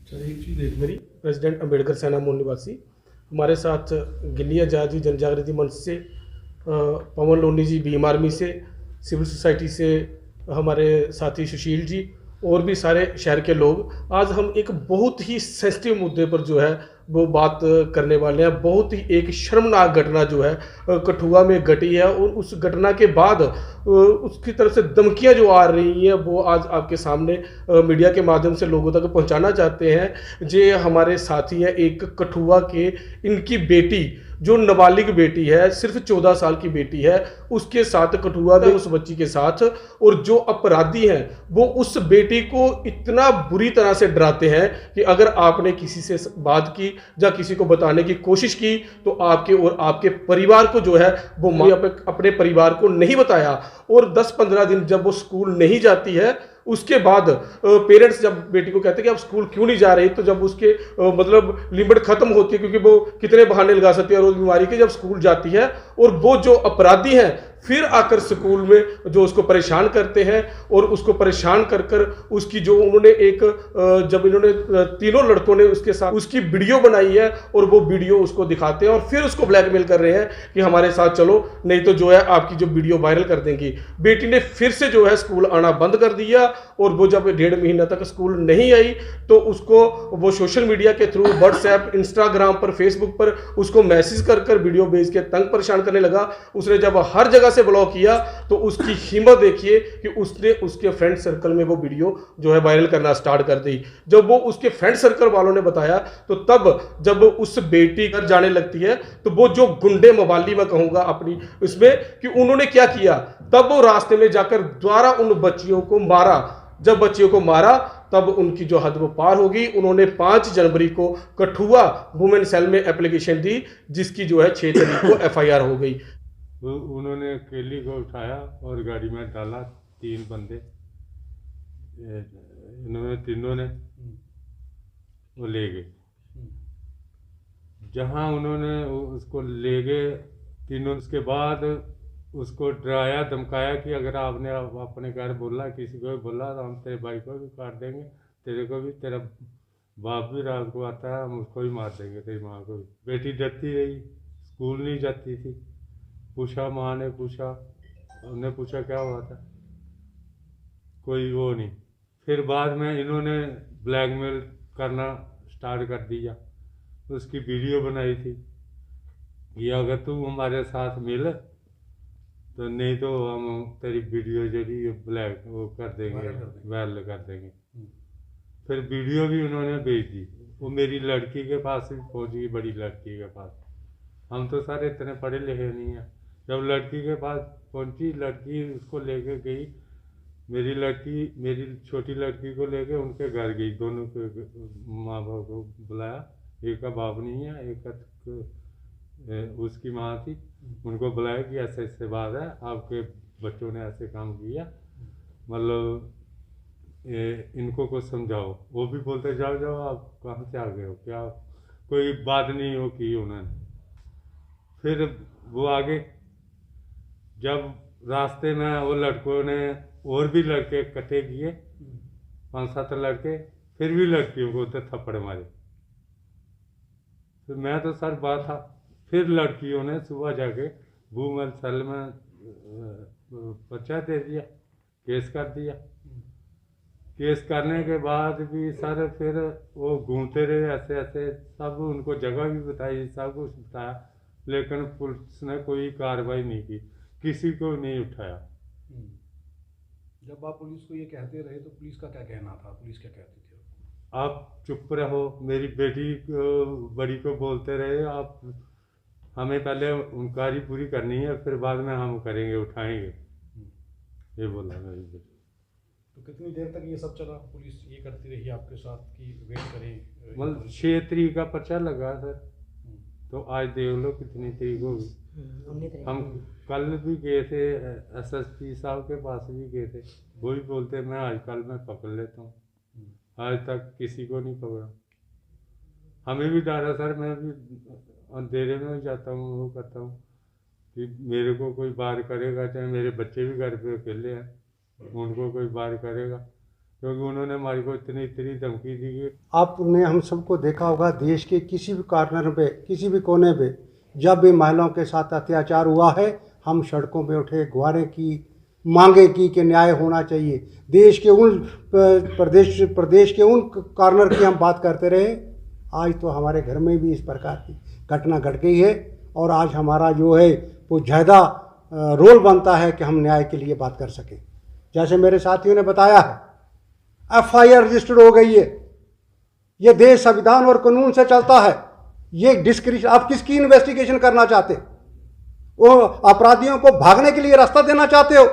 अच्छा, एक चीज़ देख मेरी प्रेसिडेंट अंबेडकर सेना मूल निवासी हमारे साथ गिल्ली आज़ादी जन जागृति मंच से पवन लोनी जी, भीम आर्मी से, सिविल सोसाइटी से हमारे साथी सुशील जी और भी सारे शहर के लोग, आज हम एक बहुत ही सेंसिटिव मुद्दे पर जो है वो बात करने वाले हैं। बहुत ही एक शर्मनाक घटना जो है कठुआ में घटी है और उस घटना के बाद उसकी तरफ से धमकियां जो आ रही हैं वो आज आपके सामने मीडिया के माध्यम से लोगों तक पहुंचाना चाहते हैं। जे हमारे साथी हैं एक कठुआ के, इनकी बेटी जो नाबालिग बेटी है, सिर्फ 14 साल की बेटी है, उसके साथ कठुआ में उस बच्ची के साथ, और जो अपराधी हैं वो उस बेटी को इतना बुरी तरह से डराते हैं कि अगर आपने किसी से बात की या किसी को बताने की कोशिश की तो आपके और आपके परिवार को जो है वो अपने परिवार को नहीं बताया। और 10-15 दिन जब वो स्कूल नहीं जाती है, उसके बाद पेरेंट्स जब बेटी को कहते हैं कि आप स्कूल क्यों नहीं जा रही, तो जब उसके मतलब लिमिट खत्म होती है, क्योंकि वो कितने बहाने लगा सकती है और उस बीमारी के, जब स्कूल जाती है और वो जो अपराधी हैं फिर आकर स्कूल में जो उसको परेशान करते हैं और उसको परेशान कर कर उसकी जो उन्होंने एक जब इन्होंने तीनों लड़कों ने उसके साथ उसकी वीडियो बनाई है और वो वीडियो उसको दिखाते हैं और फिर उसको ब्लैकमेल कर रहे हैं कि हमारे साथ चलो, नहीं तो जो है आपकी जो वीडियो वायरल कर देंगी। बेटी ने फिर से जो है स्कूल आना बंद कर दिया और वो जब 1.5 महीना तक स्कूल नहीं आई तो उसको वो सोशल मीडिया के थ्रू व्हाट्सएप, इंस्टाग्राम पर, फेसबुक पर उसको मैसेज कर कर वीडियो भेज के तंग परेशान करने लगा। उसने जब हर जगह से ब्लॉक किया तो उसकी हिम्मत देखिए कि उसने उसके फ्रेंड सर्कल में वो वीडियो जो है वायरल करना स्टार्ट कर दी। जब वो उसके फ्रेंड सर्कल वालों ने बताया तो तब जब उस बेटी घर जाने लगती है तो वो जो गुंडे मवाली मैं कहूंगा अपनी इसमें कि उन्होंने क्या किया, तब वो रास्ते में जाकर दोबारा उन बच्चियों को मारा। जब बच्चियों को मारा तब उनकी जो हद वो पार होगी। उन्होंने 5 जनवरी को कठुआ वुमेन सेल में एप्लीकेशन दी जिसकी जो है 6 तारीख को एफआईआर हो गई। उन्होंने केली को उठाया और गाड़ी में डाला, 3 बंदे, इन्होंने तीनों ने वो ले गए। जहाँ उन्होंने उसको ले गए तीनों, उसके बाद उसको डराया धमकाया कि अगर आपने अपने घर बोला, किसी को भी बोला तो हम तेरे भाई को भी काट देंगे, तेरे को भी, तेरा बाप भी रात को आता है, हम उसको भी मार देंगे, तेरी माँ को भी। बेटी डरती रही, स्कूल नहीं जाती थी। पूछा, माँ ने पूछा, उन्होंने पूछा क्या हुआ था, कोई वो नहीं। फिर बाद में इन्होंने ब्लैकमेल करना स्टार्ट कर दिया। उसकी वीडियो बनाई थी कि अगर तू हमारे साथ मिल तो नहीं तो हम तेरी वीडियो जो भी ब्लैक वो कर देंगे, वायरल कर देंगे। फिर वीडियो भी उन्होंने भेज दी, वो मेरी लड़की के पास भी पहुंच गई, बड़ी लड़की के पास। हम तो सारे इतने पढ़े लिखे नहीं हैं। जब लड़की के पास पहुंची, लड़की उसको लेके गई, मेरी छोटी लड़की को लेके उनके घर गई, दोनों के माँ बाप को बुलाया। एक का बाप नहीं है, एक का उसकी माँ थी, उनको बुलाया कि ऐसे ऐसे बात है, आपके बच्चों ने ऐसे काम किया, मतलब इनको कुछ समझाओ। वो भी बोलते जाओ जाओ, आप कहाँ से आ गए हो, क्या कोई बात नहीं हो की उन्होंने। फिर वो आगे, जब रास्ते में वो लड़कों ने और भी लड़के इकट्ठे किए, 5-7 लड़के, फिर भी लड़कियों को तो थप्पड़ मारे। फिर मैं तो सर बात था, फिर लड़कियों ने सुबह जाके वुमेन सेल में पर्चा दे दिया, केस कर दिया। केस करने के बाद भी सर फिर वो घूमते रहे ऐसे ऐसे, सब उनको जगह भी बताई, सब कुछ बताया, लेकिन पुलिस ने कोई कार्रवाई नहीं की, किसी को नहीं उठाया। जब आप पुलिस को ये कहते रहे तो पुलिस का क्या कहना था, पुलिस क्या कहती थी? आप चुप रहो, मेरी बेटी को, बड़ी को बोलते रहे, आप हमें पहले इंक्वायरी पूरी करनी है, फिर बाद में हम करेंगे, उठाएंगे, ये बोला मेरी बेटी। तो कितनी देर तक ये सब चला, पुलिस ये करती रही आपके साथ कि वेट करें? मतलब 6 तारीख का पर्चा लगा सर, तो आज देख लो कितनी तारीख होगी। हम कल भी गए थे एसएसपी साहब के पास भी गए थे, वो भी बोलते मैं आज कल मैं पकड़ लेता हूँ, आज तक किसी को नहीं पकड़ा। हमें भी डर है सर, मैं भी अंधेरे में जाता हूँ, वो करता हूँ कि मेरे को कोई बार करेगा, चाहे मेरे बच्चे भी घर पे अकेले हैं, उनको कोई बार करेगा, क्योंकि उन्होंने हमारे को इतनी इतनी धमकी दी कि आपने हम सबको देखा होगा, देश के किसी भी कॉर्नर पे, किसी भी कोने पे जब भी महिलाओं के साथ अत्याचार हुआ है, हम सड़कों पे उठे, गुहारें की, मांगे की कि न्याय होना चाहिए। देश के उन प्रदेश के उन कॉर्नर की हम बात करते रहे। आज तो हमारे घर में भी इस प्रकार की घटना घट गई है और आज हमारा जो है वो ज़्यादा रोल बनता है कि हम न्याय के लिए बात कर सकें। जैसे मेरे साथियों ने बताया है, FIR रजिस्टर्ड हो गई है। ये देश संविधान और कानून से चलता है। ये डिस्क्रिप्शन, आप किसकी इन्वेस्टिगेशन करना चाहते हो? वो अपराधियों को भागने के लिए रास्ता देना चाहते हो?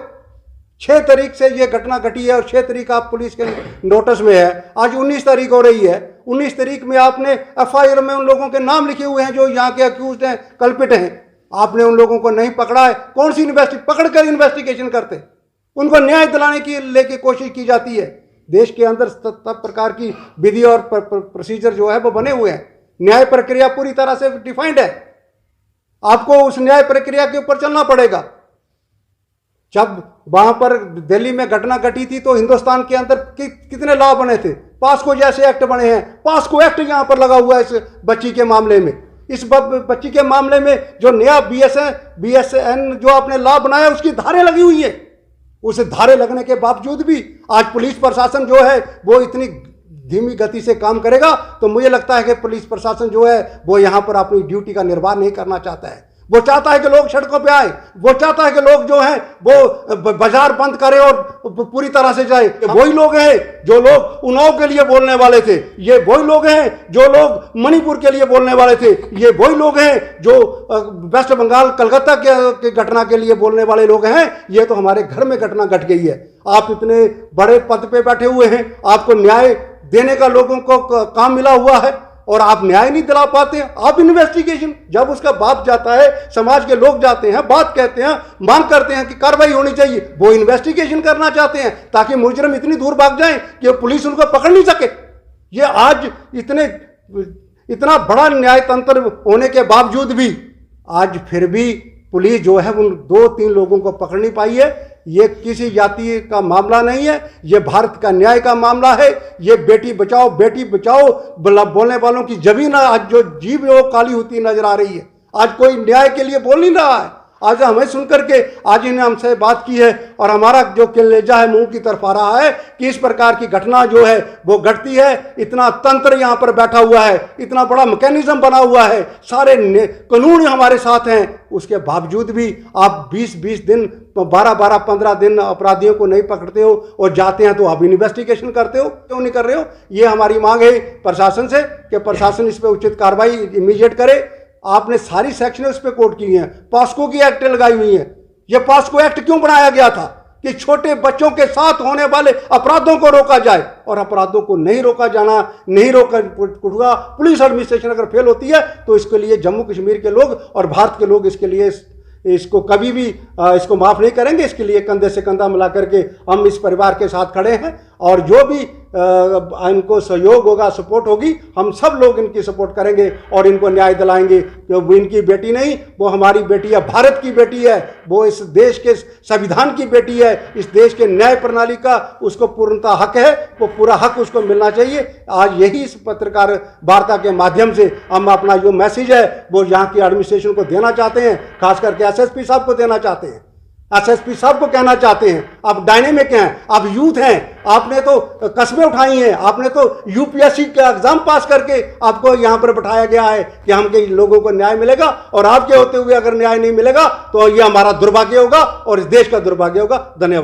6 तारीख से ये घटना घटी है और 6 तारीख आप पुलिस के नोटिस में है। आज 19 तारीख हो रही है। 19 तारीख में आपने FIR में उन लोगों के नाम लिखे हुए हैं जो यहाँ के अक्यूज्ड हैं, कल्पित हैं। आपने उन लोगों को नहीं पकड़ा है। कौन सी पकड़ कर इन्वेस्टिगेशन करते? उनको न्याय दिलाने की लेके कोशिश की जाती है। देश के अंदर सब प्रकार की विधि और प्रोसीजर जो है वो बने हुए हैं। न्याय प्रक्रिया पूरी तरह से डिफाइंड है। आपको उस न्याय प्रक्रिया के ऊपर चलना पड़ेगा। जब वहां पर दिल्ली में घटना घटी थी तो हिंदुस्तान के अंदर कितने लॉ बने थे? पास्को जैसे एक्ट बने हैं। पास्को एक्ट यहां पर लगा हुआ है इस बच्ची के मामले में। इस बच्ची के मामले में जो नया BSN जो आपने लॉ बनाया उसकी धारें लगी हुई है। उस धारे लगने के बावजूद भी आज पुलिस प्रशासन जो है वो इतनी धीमी गति से काम करेगा, तो मुझे लगता है कि पुलिस प्रशासन जो है वो यहाँ पर अपनी ड्यूटी का निर्वाह नहीं करना चाहता है। वो चाहता है कि लोग सड़कों पे आए, वो चाहता है कि लोग जो हैं वो बाजार बंद करें और पूरी तरह से जाए। वही लोग हैं जो लोग उन्नाव के लिए बोलने वाले थे, ये वही लोग हैं जो लोग मणिपुर के लिए बोलने वाले थे, ये वही लोग हैं जो वेस्ट बंगाल कलकत्ता के घटना के लिए बोलने वाले लोग हैं। ये तो हमारे घर में घटना घट गई है। आप इतने बड़े पद पे बैठे हुए हैं, आपको न्याय देने का लोगों को काम मिला हुआ है और आप न्याय नहीं दिला पाते हैं। आप इन्वेस्टिगेशन, जब उसका बाप जाता है, समाज के लोग जाते हैं, बात कहते हैं, मांग करते हैं कि कार्रवाई होनी चाहिए, वो इन्वेस्टिगेशन करना चाहते हैं ताकि मुजरिम इतनी दूर भाग जाएं कि पुलिस उनको पकड़ नहीं सके। ये आज इतना बड़ा न्याय तंत्र होने के बावजूद भी आज फिर भी पुलिस जो है उन 2-3 लोगों को पकड़ नहीं पाई है। ये किसी जाति का मामला नहीं है, ये भारत का न्याय का मामला है। ये बेटी बचाओ बोलने वालों की जमीन आज जो जीभ वो काली होती नजर आ रही है। आज कोई न्याय के लिए बोल नहीं रहा है। आज हमें सुनकर के आज इन्हें हमसे बात की है और हमारा जो कलेजा है मुंह की तरफ आ रहा है कि इस प्रकार की घटना जो है वो घटती है। इतना तंत्र यहाँ पर बैठा हुआ है, इतना बड़ा मैकेनिज्म बना हुआ है, सारे कानून हमारे साथ हैं, उसके बावजूद भी आप 20-20 दिन 12-15 दिन अपराधियों को नहीं पकड़ते हो और जाते हैं तो आप इन्वेस्टिगेशन करते हो। क्यों नहीं कर रहे हो? ये हमारी मांग है प्रशासन से कि प्रशासन इस पर उचित कार्रवाई इमीडिएट करे। आपने सारी सेक्शन उस पर कोर्ट की हैं, पास्को की एक्ट लगाई हुई है। ये पास्को एक्ट क्यों बनाया गया था? कि छोटे बच्चों के साथ होने वाले अपराधों को रोका जाए, और अपराधों को नहीं रोका पुलिस एडमिनिस्ट्रेशन अगर फेल होती है तो इसके लिए जम्मू कश्मीर के लोग और भारत के लोग इसके लिए इसको कभी भी इसको माफ़ नहीं करेंगे। इसके लिए कंधे से कंधा मिला करके हम इस परिवार के साथ खड़े हैं और जो भी इनको सहयोग होगा, सपोर्ट होगी, हम सब लोग इनकी सपोर्ट करेंगे और इनको न्याय दिलाएंगे। कि वो इनकी बेटी नहीं, वो हमारी बेटी है, भारत की बेटी है, वो इस देश के संविधान की बेटी है, इस देश के न्याय प्रणाली का उसको पूर्णतः हक है, वो पूरा हक उसको मिलना चाहिए। आज यही इस पत्रकार वार्ता के माध्यम से हम अपना जो मैसेज है वो यहाँ की एडमिनिस्ट्रेशन को देना चाहते हैं, खास करके SSP साहब को देना चाहते हैं, SSP साहब को कहना चाहते हैं। आप डायनेमिक हैं, आप यूथ हैं, आपने तो कस्में उठाई हैं, आपने तो UPSC का एग्जाम पास करके आपको यहाँ पर बैठाया गया है कि हमके लोगों को न्याय मिलेगा, और आपके होते हुए अगर न्याय नहीं मिलेगा तो ये हमारा दुर्भाग्य होगा और इस देश का दुर्भाग्य होगा। धन्यवाद।